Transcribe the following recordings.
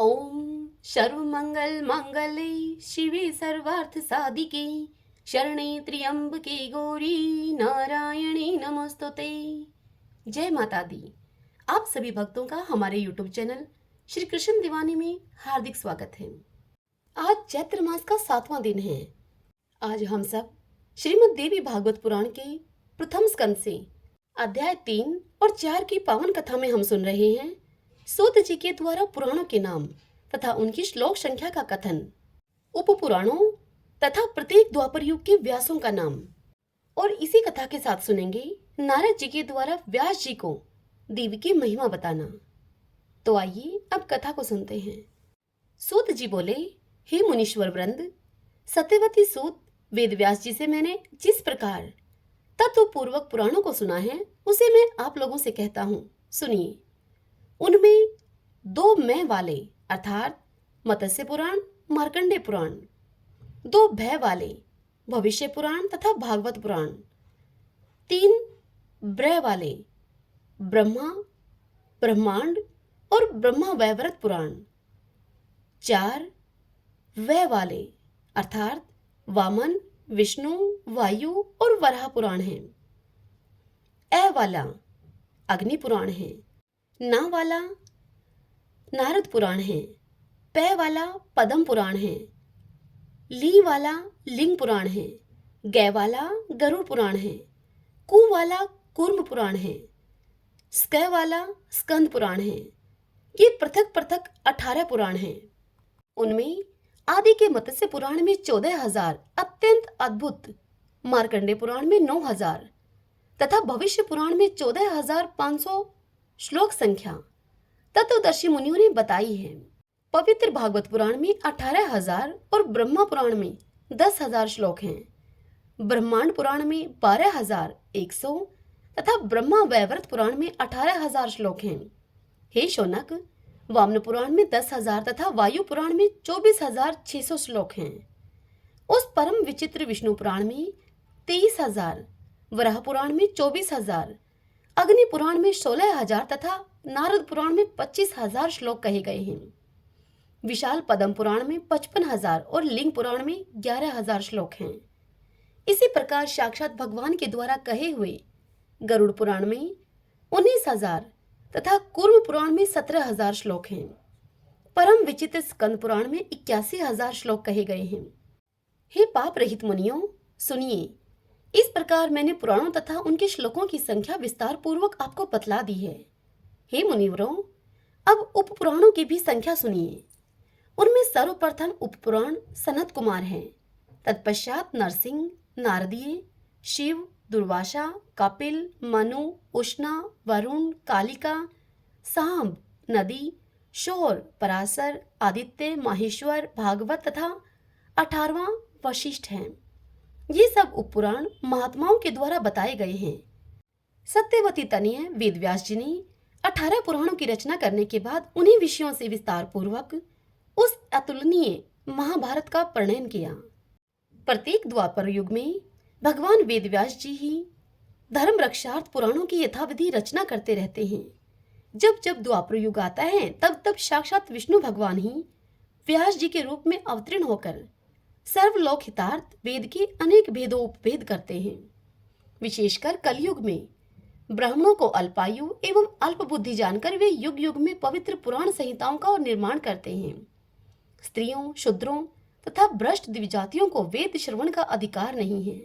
ओम सर्वमंगल मांगल्ये शिवे सर्वार्थ साधिके शरणे त्र्यंबके गौरी नारायणी नमस्तुते। जय माता दी। आप सभी भक्तों का हमारे यूट्यूब चैनल श्री कृष्ण दीवानी में हार्दिक स्वागत है। आज चैत्र मास का 7वां दिन है। आज हम सब श्रीमद् देवी भागवत पुराण के प्रथम स्कंद से अध्याय 3 और 4 की पावन कथा में हम सुन रहे हैं सूत जी के द्वारा पुराणों के नाम तथा उनकी श्लोक संख्या का कथन, उप पुराणों तथा प्रत्येक द्वापर युग के व्यासों का नाम। और इसी कथा के साथ सुनेंगे नारद जी के द्वारा व्यास जी को देवी की महिमा बताना। तो आइए अब कथा को सुनते हैं। सूत जी बोले, हे मुनीश्वर वृंद, सत्यवती सूत वेद व्यास जी से मैंने जिस प्रकार तत्व पूर्वक पुराणों को सुना है उसे मैं आप लोगों से कहता हूँ, सुनिए। उनमें 2 मैं वाले अर्थात मत्स्य पुराण, मार्कंडेय पुराण, 2 भय वाले भविष्य पुराण तथा भागवत पुराण, 3 ब्रह वाले ब्रह्मा, ब्रह्मांड और ब्रह्मा वैवर्त पुराण, 4 वह वाले अर्थात वामन, विष्णु, वायु और वराह पुराण हैं। ए वाला अग्नि पुराण है, ना वाला नारद पुराण है, पै वाला पद्म पुराण है, ली वाला लिंग पुराण है, गै वाला गरुड़ पुराण है, कु वाला कूर्म पुराण है, स्कै वाला स्कंद पुराण है। ये पृथक पृथक 18 पुराण हैं। उनमें आदि के मत्स्य पुराण में 14,000 अत्यंत अद्भुत, मार्कंडेय पुराण में 9,000 तथा भविष्य पुराण में 14,500 श्लोक संख्या तत्वदर्शी मुनियों ने बताई है। पवित्र भागवत पुराण में 18,000 और ब्रह्मा पुराण में 10,000 श्लोक हैं। ब्रह्मांड पुराण में 12,100 तथा ब्रह्मा वैवर्त पुराण में 18,000 श्लोक हैं। हे शौनक, वामन पुराण में 10,000 तथा वायु पुराण में 24,600 श्लोक हैं। उस परम विचित्र विष्णु पुराण में 23,000, वराह पुराण में 24,000, अग्नि पुराण में 16,000 तथा नारद पुराण में 25,000 श्लोक कहे गए हैं। विशाल पद्म पुराण में 55,000 और लिंग पुराण में 11,000 श्लोक हैं। इसी प्रकार साक्षात भगवान के द्वारा कहे हुए गरुड़ पुराण में 19,000 तथा कूर्म पुराण में 17,000 श्लोक हैं। परम विचित्र स्कंद पुराण में 81,000 श्लोक कहे गए हैं। हे पाप रहित मुनियों, सुनिए। इस प्रकार मैंने पुराणों तथा उनके श्लोकों की संख्या विस्तार पूर्वक आपको बतला दी है। हे मुनिवरों, अब उप पुराणों की भी संख्या सुनिए। उनमें सर्वप्रथम उप पुराण सनत कुमार है। तत्पश्चात नरसिंह, नारदीय, शिव, दुर्वासा, कपिल, मनु, उष्णा, वरुण, कालिका, सांब, नदी, शोर, पराशर, आदित्य, माहेश्वर, भागवत तथा 18वां वशिष्ठ हैं। ये सब उपपुराण महात्माओं के द्वारा बताए गए हैं। सत्यवती तनय वेद व्यास जी ने 18 पुराणों की रचना करने के बाद उन्हीं विषयों से विस्तार पूर्वक उस अतुलनीय महाभारत का प्रणयन किया। प्रत्येक द्वापर युग में भगवान वेद व्यास जी ही धर्म रक्षार्थ पुराणों की यथाविधि रचना करते रहते हैं। जब जब द्वापर युग आता है तब तब साक्षात विष्णु भगवान ही व्यास जी के रूप में अवतीर्ण होकर सर्वलोक हितार्थ वेद के अनेक भेदों उपभेद करते हैं। विशेषकर कलयुग में ब्राह्मणों को अल्पायु एवं अल्प बुद्धि जानकर वे युग युग में पवित्र पुराण संहिताओं का निर्माण करते हैं। स्त्रियों, शूद्रों तथा भ्रष्ट द्विजातियों को वेद श्रवण का अधिकार नहीं है,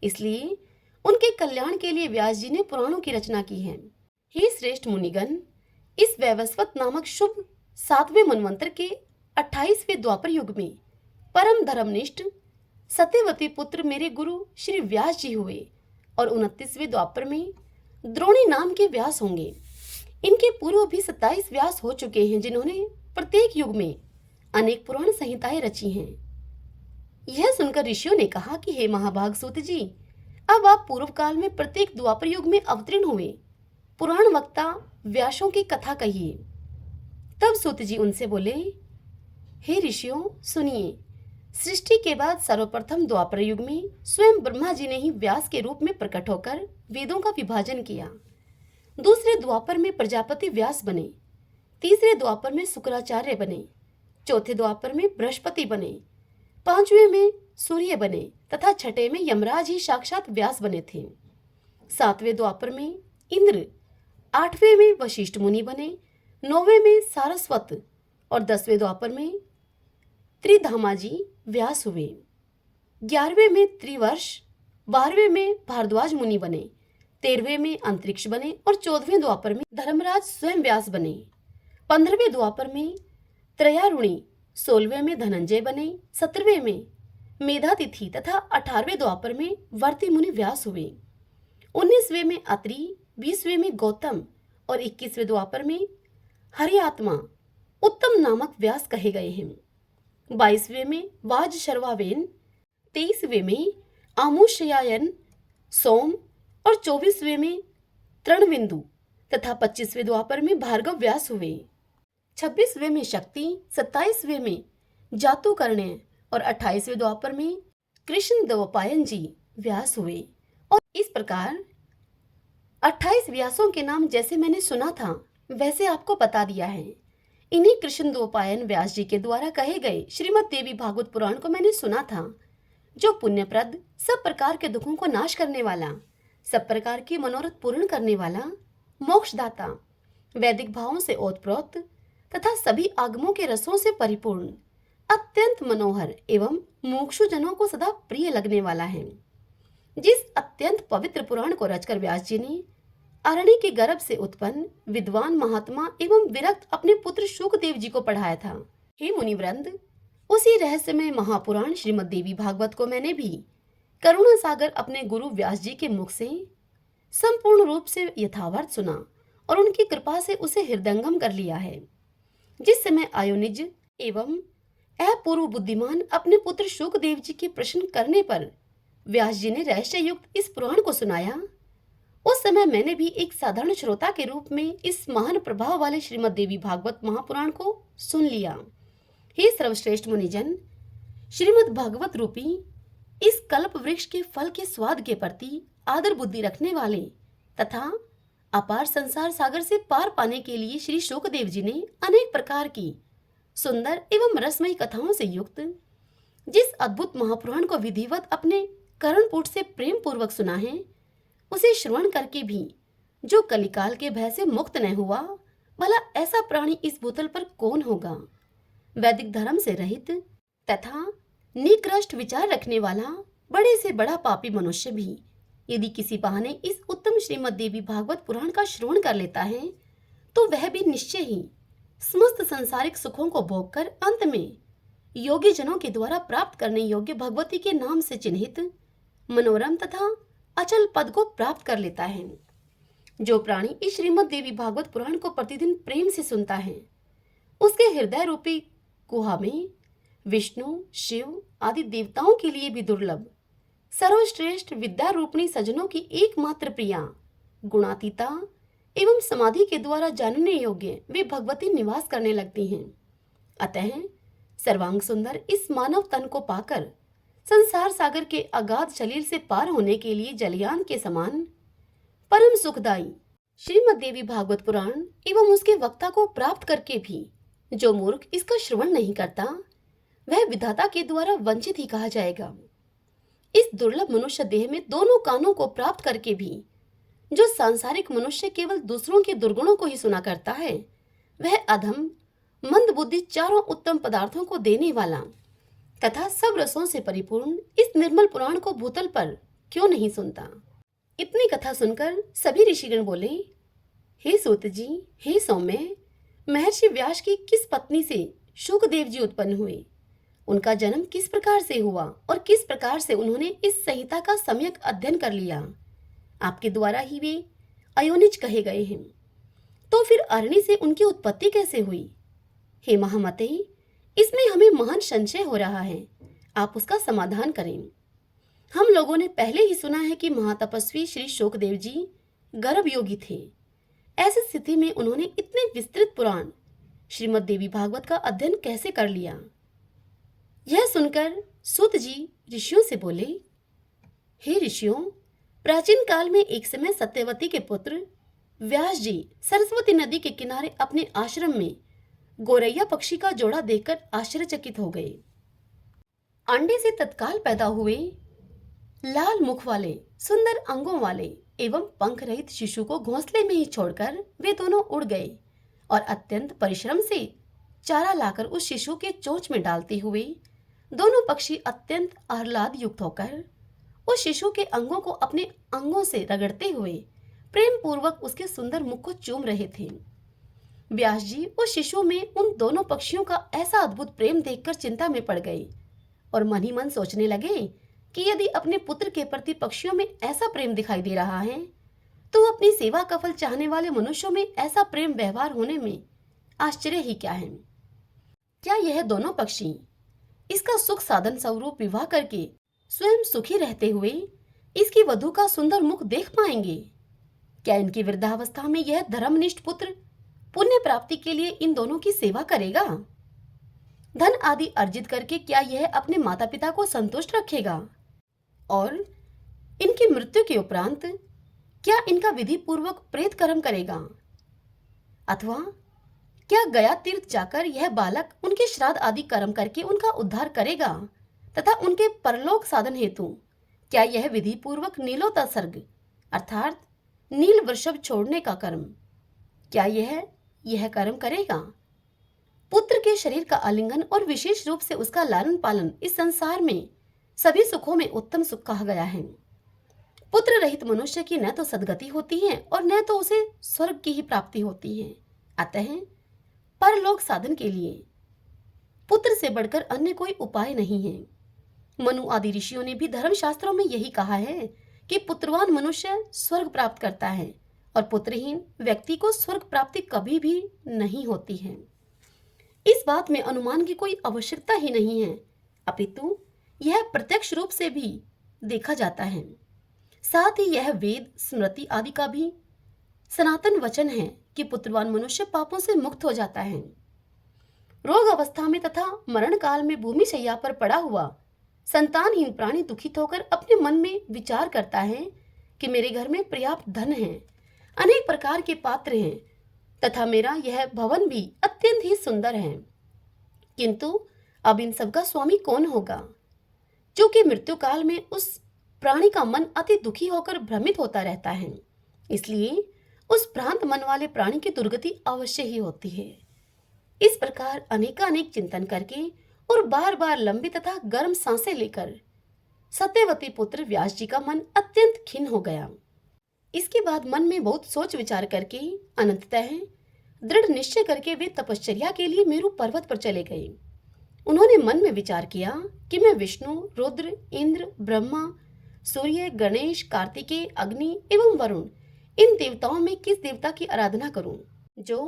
इसलिए उनके कल्याण के लिए व्यास जी ने पुराणों की रचना की है। हे श्रेष्ठ मुनिगण, इस वैवस्वत नामक शुभ 7वें मनवंतर के 28वें द्वापर युग में परम धर्मनिष्ठ सत्यवती पुत्र मेरे गुरु श्री व्यास जी हुए और 29वें द्वापर में द्रोणी नाम के व्यास होंगे। इनके पूर्व भी 27 व्यास हो चुके हैं, जिन्होंने प्रत्येक युग में अनेक पुराण संहिताएं रची हैं। यह सुनकर ऋषियों ने कहा कि हे महाभाग सूत जी, अब आप पूर्व काल में प्रत्येक द्वापर युग में अवतीर्ण हुए पुराण वक्ता व्यासों की कथा कहिए। तब सूत जी उनसे बोले, हे ऋषियों, सुनिए। सृष्टि के बाद सर्वप्रथम द्वापर युग में स्वयं ब्रह्मा जी ने ही व्यास के रूप में प्रकट होकर वेदों का विभाजन किया। दूसरे द्वापर में प्रजापति व्यास बने। तीसरे द्वापर में शुक्राचार्य बने, चौथे द्वापर में बृहस्पति बने, पांचवें में सूर्य बने तथा छठे में यमराज ही साक्षात व्यास बने थे। सातवें द्वापर में इंद्र, आठवें में वशिष्ठ मुनि बने, नौवें में सारस्वत और 10वें द्वापर में त्रिधामाजी व्यास हुए। 11वें में त्रिवर्ष, 12वें में भारद्वाज मुनि बने, 13वें में अंतरिक्ष बने और 14वें द्वापर में धर्मराज स्वयं व्यास बने। 15वें द्वापर में त्रयारुणी, 16वें में धनंजय बने, 17वें में मेधातिथि तथा 18वें द्वापर में वर्ती मुनि व्यास हुए। 19वें में अत्रि, 20वें में गौतम और 21वें द्वापर में हरिआत्मा उत्तम नामक व्यास कहे गए हैं। 22वें में वाज शर्वावेन, 23वें में आमुष्यायन सोम और 24वें में तृणविंदु तथा 25वें द्वापर में भार्गव व्यास हुए। 26वें में शक्ति, 27वें में जातुकर्ण्य और 28वें द्वापर में कृष्ण द्वैपायन जी व्यास हुए। और इस प्रकार 28 व्यासों के नाम जैसे मैंने सुना था वैसे आपको बता दिया है। इन्हीं कृष्ण द्वैपायन व्यास जी के द्वारा कहे गए श्रीमद् देवी भागवत पुराण को मैंने सुना था, जो पुण्यप्रद, सब प्रकार के दुखों को नाश करने वाला, सब प्रकार के मनोरथ पूर्ण करने वाला, मोक्षदाता, वैदिक भावों से ओतप्रोत तथा सभी आगमों के रसों से परिपूर्ण, अत्यंत मनोहर एवं मोक्षु जनों को सदा प्रिय लगने वाला है। जिस अत्यंत पवित्र पुराण को रचकर व्यास जी ने अरण्य के गर्भ से उत्पन्न विद्वान महात्मा एवं विरक्त अपने पुत्र शुकदेव जी को पढ़ाया था। हे मुनिवृंद, उसी रहस्यमय महापुराण श्रीमद् देवी भागवत को मैंने भी करुणा सागर अपने गुरु व्यास जी के मुख से संपूर्ण रूप से यथावत सुना और उनकी कृपा से उसे हृदयंगम कर लिया है। जिस समय आयोनिज एवं अपूर्व बुद्धिमान अपने पुत्र शुकदेव जी के प्रश्न करने पर व्यास जी ने रहस्य युक्त इस पुराण को सुनाया, उस समय मैंने भी एक साधारण श्रोता के रूप में इस महान प्रभाव वाले श्रीमद् देवी भागवत महापुराण को सुन लिया। हे सर्वश्रेष्ठ मुनिजन, श्रीमद् भागवत रूपी इस कल्प वृक्ष के फल के स्वाद के प्रति आदर बुद्धि रखने वाले तथा अपार संसार सागर से पार पाने के लिए श्री शुकदेव जी ने अनेक प्रकार की सुंदर एवं रसमयी कथाओं से युक्त जिस अद्भुत महापुराण को विधिवत अपने कर्णपुट से प्रेम पूर्वक सुना है, उसे श्रवण करके भी जो कलिकाल के भय से मुक्त न हुआ, भला ऐसा प्राणी इस भूतल पर कौन होगा। वैदिक धर्म से रहित तथा निकृष्ट विचार रखने वाला बड़े से बड़ा पापी मनुष्य भी यदि किसी बहाने इस उत्तम श्रीमद् देवी भागवत पुराण का श्रवण कर लेता है, तो वह भी निश्चय ही समस्त संसारिक सुखों को भोगकर अंत में योगी जनों के द्वारा प्राप्त करने योग्य भगवती के नाम से चिन्हित मनोरम तथा अचल पद को प्राप्त कर लेता है। जो प्राणी इस श्रीमद् देवी भागवत पुराण को प्रतिदिन प्रेम से सुनता है, उसके हृदय रूपी गुहा में विष्णु, शिव आदि देवताओं के लिए भी दुर्लभ सर्वश्रेष्ठ विद्या रूपणी सजनों की एकमात्र प्रिया, गुणातीता एवं समाधि के द्वारा जानने योग्य वे भगवती निवास करने लगती हैं। अतः सर्वांग सुंदर इस मानव तन को पाकर संसार सागर के अगाध सलील से पार होने के लिए जलयान के समान परम सुखदायी श्रीमद् देवी भागवत पुराण एवं उसके वक्ता को प्राप्त करके भी जो मूर्ख इसका श्रवण नहीं करता, वह विधाता के द्वारा वंचित ही कहा जाएगा। इस दुर्लभ मनुष्य देह में दोनों कानों को प्राप्त करके भी जो सांसारिक मनुष्य केवल दूसरों के दुर्गुणों को ही सुना करता है, वह अधम मंद बुद्धि चारों उत्तम पदार्थों को देने वाला तथा सब रसों से परिपूर्ण इस निर्मल पुराण को भूतल पर क्यों नहीं सुनता। इतनी कथा सुनकर सभी ऋषिगण बोले, हे सूत जी, हे सौम्य, महर्षि व्यास की किस पत्नी से शुकदेव जी उत्पन्न हुए, उनका जन्म किस प्रकार से हुआ और किस प्रकार से उन्होंने इस संहिता का सम्यक अध्ययन कर लिया, आपके द्वारा ही वे अयोनिज कहे गए हैं, तो फिर अरण्य से उनकी उत्पत्ति कैसे हुई। हे महामते, इसमें हमें महान संशय हो रहा है, आप उसका समाधान करें। हम लोगों ने पहले ही सुना है कि महातपस्वी श्री शुकदेव जी गर्भ योगी थे। ऐसी स्थिति में उन्होंने इतने विस्तृत पुराण श्रीमद् देवी भागवत का अध्ययन कैसे कर लिया। यह सुनकर सूत जी ऋषियों से बोले, हे ऋषियों, प्राचीन काल में एक समय सत्यवती के पुत्र व्यास जी सरस्वती नदी के किनारे अपने आश्रम में गोरैया पक्षी का जोड़ा देखकर आश्चर्यचकित हो गए। अंडे से तत्काल पैदा हुए लाल मुख वाले, सुंदर अंगों वाले एवं पंख रहित शिशु को घोंसले में ही छोड़कर वे दोनों उड़ गए और अत्यंत परिश्रम से चारा लाकर उस शिशु के चोंच में डालते हुए दोनों पक्षी अत्यंत आह्लाद युक्त होकर उस शिशु के अंगों को अपने अंगों से रगड़ते हुए प्रेम पूर्वक उसके सुंदर मुख को चूम रहे थे। व्यास जी उस शिशु में उन दोनों पक्षियों का ऐसा अद्भुत प्रेम देखकर चिंता में पड़ गए और मन ही मन सोचने लगे कि यदि अपने पुत्र के प्रति पक्षियों में ऐसा प्रेम दिखाई दे रहा है तो अपनी सेवा का फल चाहने वाले मनुष्यों में ऐसा प्रेम व्यवहार होने में आश्चर्य ही क्या है। क्या यह दोनों पक्षी इसका सुख साधन स्वरूप विवाह करके स्वयं सुखी रहते हुए इसकी वधू का सुंदर मुख देख पाएंगे? क्या इनकी वृद्धावस्था में यह धर्मनिष्ठ पुत्र पुण्य प्राप्ति के लिए इन दोनों की सेवा करेगा? धन आदि अर्जित करके क्या यह अपने माता पिता को संतुष्ट रखेगा? और इनकी मृत्यु के उपरांत क्या इनका विधि पूर्वक प्रेत कर्म करेगा? अथवा क्या गया तीर्थ जाकर यह बालक उनके श्राद्ध आदि कर्म करके उनका उद्धार करेगा तथा उनके परलोक साधन हेतु क्या यह विधि पूर्वक नीलोत्सर्ग अर्थात नील वृषभ छोड़ने का कर्म क्या यह कर्म करेगा? पुत्र के शरीर का आलिंगन और विशेष रूप से उसका लालन पालन इस संसार में सभी सुखों में उत्तम सुख कहा गया है। पुत्र रहित मनुष्य की न तो सद्गति होती है और न तो उसे स्वर्ग की ही प्राप्ति होती है। अतः परलोक साधन के लिए पुत्र से बढ़कर अन्य कोई उपाय नहीं है। मनु आदि ऋषियों ने भी धर्मशास्त्रों में यही कहा है कि पुत्रवान मनुष्य स्वर्ग प्राप्त करता है और पुत्रहीन व्यक्ति को स्वर्ग प्राप्ति कभी भी नहीं होती है। इस बात में अनुमान की कोई आवश्यकता ही नहीं है, अपितु यह प्रत्यक्ष रूप से भी देखा जाता है। साथ ही यह वेद स्मृति आदि का भी सनातन वचन है कि पुत्रवान मनुष्य पापों से मुक्त हो जाता है। रोग अवस्था में तथा मरण काल में भूमि शैया पर पड़ा हुआ संतानहीन प्राणी दुखित होकर अपने मन में विचार करता है कि मेरे घर में पर्याप्त धन है, अनेक प्रकार के पात्र हैं तथा मेरा यह भवन भी अत्यंत ही सुंदर है, किंतु अब इन सब का स्वामी कौन होगा? क्योंकि मृत्यु काल में उस प्राणी का मन अति दुखी होकर भ्रमित होता रहता है, इसलिए उस भ्रांत मन वाले प्राणी की दुर्गति अवश्य ही होती है। इस प्रकार अनेकानेक चिंतन करके और बार बार लंबी तथा गर्म सांसें लेकर सत्यवती पुत्र व्यास जी का मन अत्यंत खिन्न हो गया। इसके बाद मन में बहुत सोच विचार करके अनंततः दृढ़ निश्चय करके वे तपश्चर्या के लिए मेरु पर्वत पर चले गए। उन्होंने मन में विचार किया कि मैं विष्णु, रुद्र, इंद्र, ब्रह्मा, सूर्य, गणेश, कार्तिकेय, अग्नि एवं वरुण इन देवताओं में किस देवता की आराधना करूं जो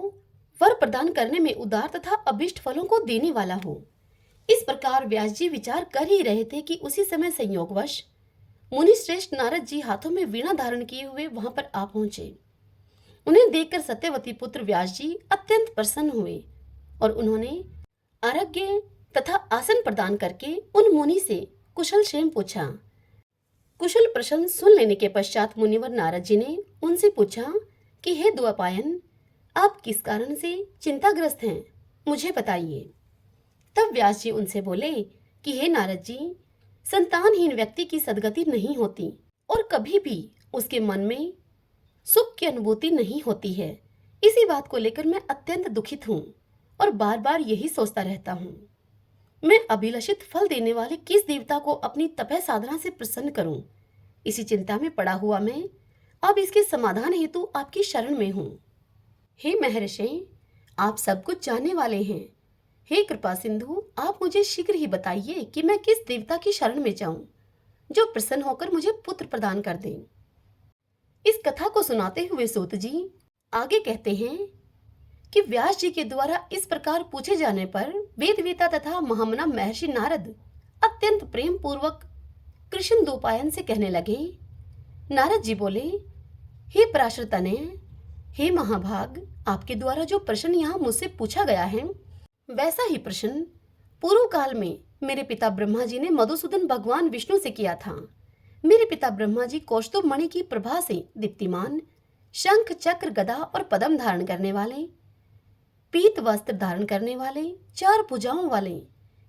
वर प्रदान करने में उदार तथा अभिष्ट फलों को देने वाला हो। इस प्रकार व्यास जी विचार कर ही रहे थे कि उसी समय संयोगवश मुनि श्रेष्ठ नारद जी हाथों में वीणा धारण किए हुए वहां पर आ पहुंचे। उन्हें देखकर सत्यवती पुत्र व्यास जी अत्यंत प्रसन्न हुए और उन्होंने आरोग्य तथा आसन प्रदान करके उन मुनि से कुशल क्षेम पूछा। कुशल प्रश्न सुन लेने के पश्चात मुनिवर नारद जी ने उनसे पूछा कि हे द्वापायन, आप किस कारण से चिंताग्रस्त हैं, मुझे बताइए। तब व्यास जी उनसे बोले कि हे नारद जी, संतानहीन व्यक्ति की सद्गति नहीं होती और कभी भी उसके मन में सुख की अनुभूति नहीं होती है। इसी बात को लेकर मैं अत्यंत दुखित हूँ और बार बार यही सोचता रहता हूँ। मैं अभिलषित फल देने वाले किस देवता को अपनी तपह साधना से प्रसन्न करूं? इसी चिंता में पड़ा हुआ मैं अब इसके समाधान हेतु आपकी शरण में हूं। हे महर्षि, आप सब कुछ जानने वाले हैं। हे कृपा सिंधु, आप मुझे शीघ्र ही बताइए कि मैं किस देवता की शरण में जाऊं जो प्रसन्न होकर मुझे पुत्र प्रदान कर दे। इस कथा को सुनाते हुए सूत जी आगे कहते हैं कि व्यास जी के द्वारा इस प्रकार पूछे जाने पर वेदवेता तथा महामना महर्षि नारद अत्यंत प्रेम पूर्वक कृष्ण द्वैपायन से कहने लगे। नारद जी बोले, हे पराशर तनय, हे महाभाग, आपके द्वारा जो प्रश्न यहाँ मुझसे पूछा गया है वैसा ही प्रश्न पूर्व काल में मेरे पिता ब्रह्मा जी ने मधुसूदन भगवान विष्णु से किया था। मेरे पिता ब्रह्मा जी कौस्तुभ मणि की प्रभा से दीप्तिमान शंख चक्र गदा और पद्म धारण करने वाले, पीत वस्त्र धारण करने वाले, 4 भुजाओं वाले,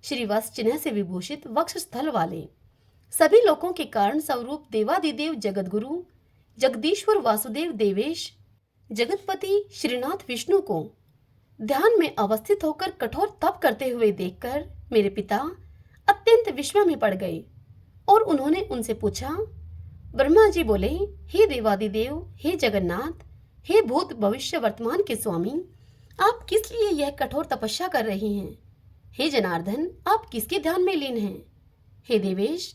श्रीवत्स चिन्ह से विभूषित वक्ष स्थल वाले, सभी लोकों के कारण स्वरूप देवादिदेव जगतगुरु जगदीश्वर वासुदेव देवेश जगतपति श्रीनाथ विष्णु को ध्यान में अवस्थित होकर कठोर तप करते हुए देखकर मेरे पिता अत्यंत विस्मय में पड़ गए और उन्होंने उनसे पूछा। ब्रह्मा जी बोले, हे देवादिदेव, हे जगन्नाथ, हे भूत भविष्य वर्तमान के स्वामी, आप किस लिए यह कठोर तपस्या कर रहे हैं? हे जनार्दन, आप किसके ध्यान में लीन हैं? हे देवेश,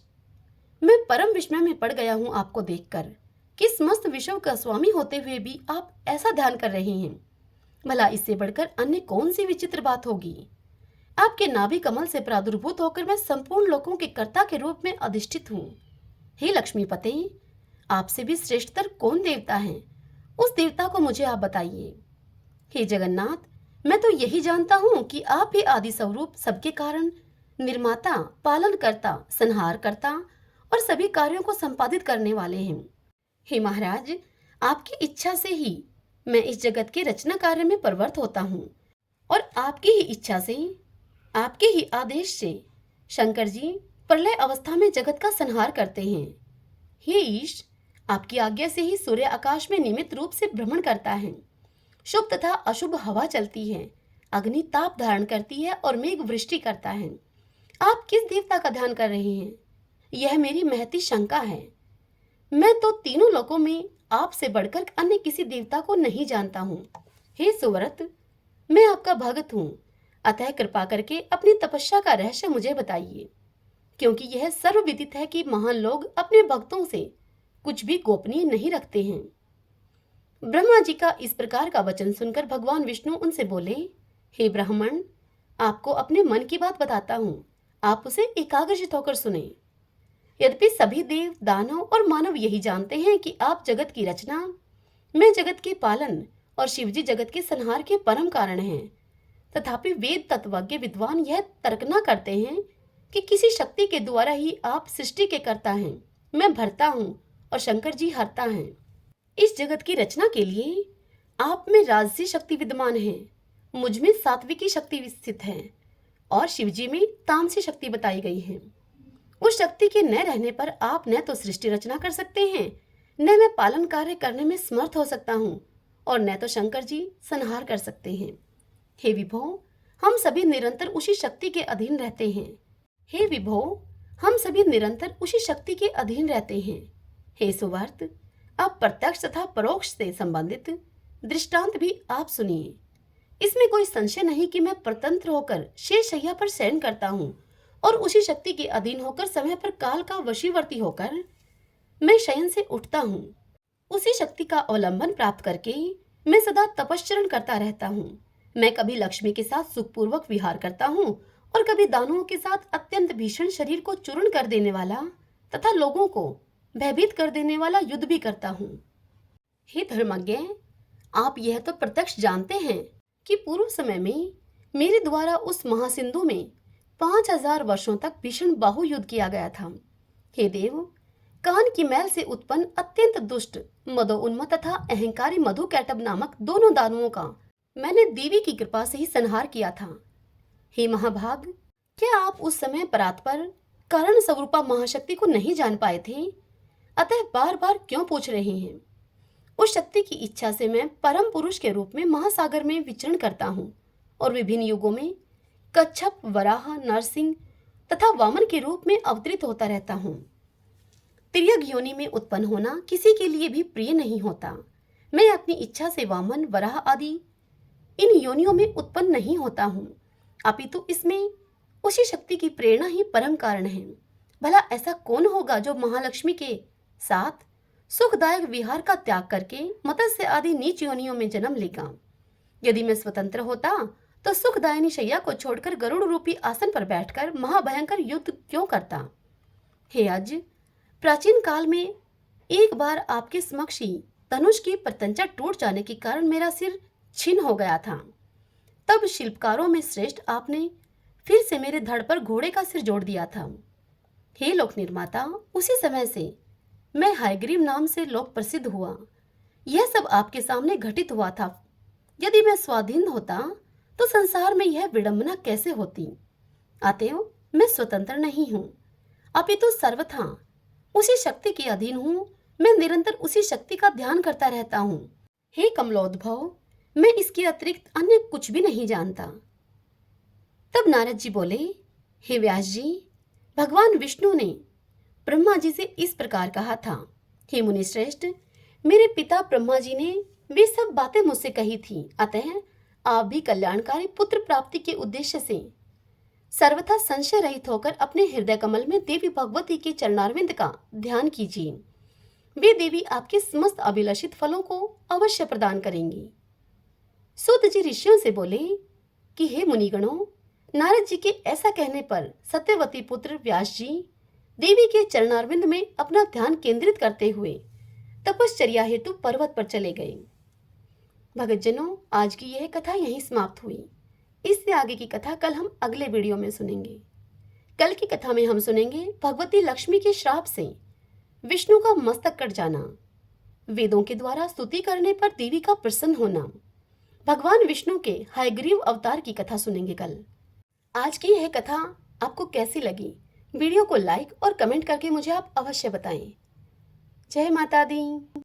मैं परम विस्मय में पड़ गया हूं आपको देखकर कि समस्त विश्व का स्वामी होते हुए भी आप ऐसा ध्यान कर रहे हैं। भला इससे बढ़कर अन्य कौन सी विचित्र बात होगी? आपके नाभि कमल से प्रादुर्भूत होकर मैं संपूर्ण लोकों के कर्ता के रूप में अधिष्ठित हूँ। हे लक्ष्मीपते, आपसे भी श्रेष्ठतर कौन देवता है? उस देवता को मुझे आप बताइए। हे जगन्नाथ, मैं तो यही जानता हूँ कि आप ही आदि स्वरूप, सबके कारण, निर्माता, पालनकर्ता, संहारकर्ता और सभी कार्यों को संपादित करने वाले हैं। हे महाराज, आपकी इच्छा से ही मैं इस जगत के रचना कार्य में प्रवृत्त होता हूँ और आपकी ही इच्छा से, आपके ही आदेश से शंकर जी प्रलय अवस्था में जगत का संहार करते हैं। हे ईश, आपकी आज्ञा से ही सूर्य आकाश में नियमित रूप से भ्रमण करता है, शुभ तथा अशुभ हवा चलती है, अग्नि ताप धारण करती है और मेघ वृष्टि करता है। आप किस देवता का ध्यान कर रहे हैं? यह मेरी महती शंका है। मैं तो तीनों लोकों में आपसे बढ़कर अन्य किसी देवता को नहीं जानता हूँ। हे सुव्रत, मैं आपका भक्त हूँ, अतः कृपा करके अपनी तपस्या का रहस्य मुझे बताइए, क्योंकि यह सर्वविदित है कि महान लोग अपने भक्तों से कुछ भी गोपनीय नहीं रखते हैं। ब्रह्मा जी का इस प्रकार का वचन सुनकर भगवान विष्णु उनसे बोले, हे ब्राह्मण, आपको अपने मन की बात बताता हूँ, आप उसे एकाग्रचित होकर सुने। यद्यपि सभी देव, दानव और मानव यही जानते हैं कि आप जगत की रचना, मैं जगत के पालन और शिवजी जगत के संहार के परम कारण हैं, तथापि वेद तत्वज्ञ विद्वान यह तर्क न करते हैं कि किसी शक्ति के द्वारा ही आप सृष्टि के कर्ता हैं, मैं भरता हूँ और शंकर जी हरता हैं। इस जगत की रचना के लिए आप में राजसी शक्ति विद्यमान है, मुझ में सात्विकी शक्ति स्थित है और शिवजी में तामसी शक्ति बताई गई है। उस शक्ति के न रहने पर आप न तो सृष्टि रचना कर सकते हैं, न मैं पालन कार्य करने में समर्थ हो सकता हूँ और न तो शंकर जी संहार कर सकते हैं। हे विभो, हम सभी निरंतर उसी शक्ति के अधीन रहते हैं। हे विभो, हम सभी निरंतर उसी शक्ति के अधीन रहते हैं। हे सुवर्त, अब प्रत्यक्ष तथा परोक्ष से संबंधित दृष्टांत भी आप सुनिए। इसमें कोई संशय नहीं कि मैं परतंत्र होकर शेष शैया पर शयन करता हूँ और उसी शक्ति के अधीन होकर समय पर काल का वशीवर्ती होकर मैं शयन से उठता हूँ। उसी शक्ति का अवलंबन प्राप्त करके मैं सदा तपश्चरण करता रहता हूँ। मैं कभी लक्ष्मी के साथ सुखपूर्वक विहार करता हूँ और कभी दानवों के साथ अत्यंत भीषण शरीर को चूर्ण कर देने वाला तथा लोगों को भयभीत कर देने वाला युद्ध भी करता हूँ। हे धर्मज्ञ, आप यह तो प्रत्यक्ष जानते हैं कि पूर्व समय में मेरे द्वारा उस महासिंधु में 5000 वर्षों तक भीषण बाहु युद्ध किया गया था। हे देव, कान की मैल से उत्पन्न अत्यंत दुष्ट मदोन्मत्त तथा अहंकारी मधु कैटब नामक दोनों दानवों का मैंने देवी की कृपा से ही संहार किया था। हे महाभाग, क्या आप उस समय परात्पर कारण स्वरूपा महाशक्ति को नहीं जान पाए थे? अतः बार बार क्यों पूछ रहे हैं? उस शक्ति की इच्छा से मैं परम पुरुष के रूप में महासागर में विचरण करता हूँ और विभिन्न युगों में कच्छप, वराह, नरसिंह तथा वामन के रूप में अवतरित होता रहता हूँ। तिर्यक योनि में उत्पन्न होना किसी के लिए भी प्रिय नहीं होता। मैं अपनी इच्छा से वामन, वराह आदि इन योनियों में उत्पन्न नहीं होता हूँ, अपितु इसमें उसी शक्ति की प्रेरणा ही परम कारण है। भला ऐसा कौन होगा जो महालक्ष्मी के साथ सुखदायक विहार का त्याग करके मत्स्य आदि नीच योनियों में जन्म लेगा? यदि मैं स्वतंत्र होता तो सुखदायिनी शैया को छोड़कर गरुड़ रूपी आसन पर बैठकर महाभयंकर युद्ध क्यों करता? हे अज, प्राचीन काल में एक बार आपके समक्ष ही धनुष की प्रत्यंचा टूट जाने के कारण मेरा सिर छिन्न हो गया था। तब शिल्पकारों में श्रेष्ठ आपने फिर से मेरे धड़ पर घोड़े का सिर जोड़ दिया था। हे लोक निर्माता, उसी समय से मैं हयग्रीव नाम से लोक प्रसिद्ध हुआ। यह सब आपके सामने घटित हुआ था। यदि मैं स्वाधीन होता तो संसार में यह विडंबना कैसे होती। अतएव मैं स्वतंत्र नहीं हूँ, अपितु सर्वथा उसी शक्ति के अधीन हूँ। मैं निरंतर उसी शक्ति का ध्यान करता रहता हूँ। हे कमलोद्भव, मैं इसके अतिरिक्त अन्य कुछ भी नहीं जानता। तब नारद जी बोले, हे व्यास जी, भगवान विष्णु ने ब्रह्मा जी से इस प्रकार कहा था, हे मुनि श्रेष्ठ, मेरे पिता ब्रह्मा जी ने वे सब बातें मुझसे कही थी। अतः आप भी कल्याणकारी पुत्र प्राप्ति के उद्देश्य से सर्वथा संशय रहित होकर अपने हृदय कमल में देवी भगवती के चरणारविंद का ध्यान कीजिए। वे देवी आपके समस्त अभिलषित फलों को अवश्य प्रदान करेंगी। सूत जी ऋषियों से बोले कि हे मुनिगणों, नारद जी के ऐसा कहने पर सत्यवती पुत्र व्यास जी देवी के चरणारविंद में अपना ध्यान केंद्रित करते हुए तपश्चर्या हेतु पर्वत पर चले गए। भगतजनों, आज की यह कथा यहीं समाप्त हुई। इससे आगे की कथा कल हम अगले वीडियो में सुनेंगे। कल की कथा में हम सुनेंगे भगवती लक्ष्मी के श्राप से विष्णु का मस्तक कट जाना, वेदों के द्वारा स्तुति करने पर देवी का प्रसन्न होना, भगवान विष्णु के हयग्रीव अवतार की कथा सुनेंगे कल। आज की यह कथा आपको कैसी लगी? वीडियो को लाइक और कमेंट करके मुझे आप अवश्य बताएं। जय माता दी।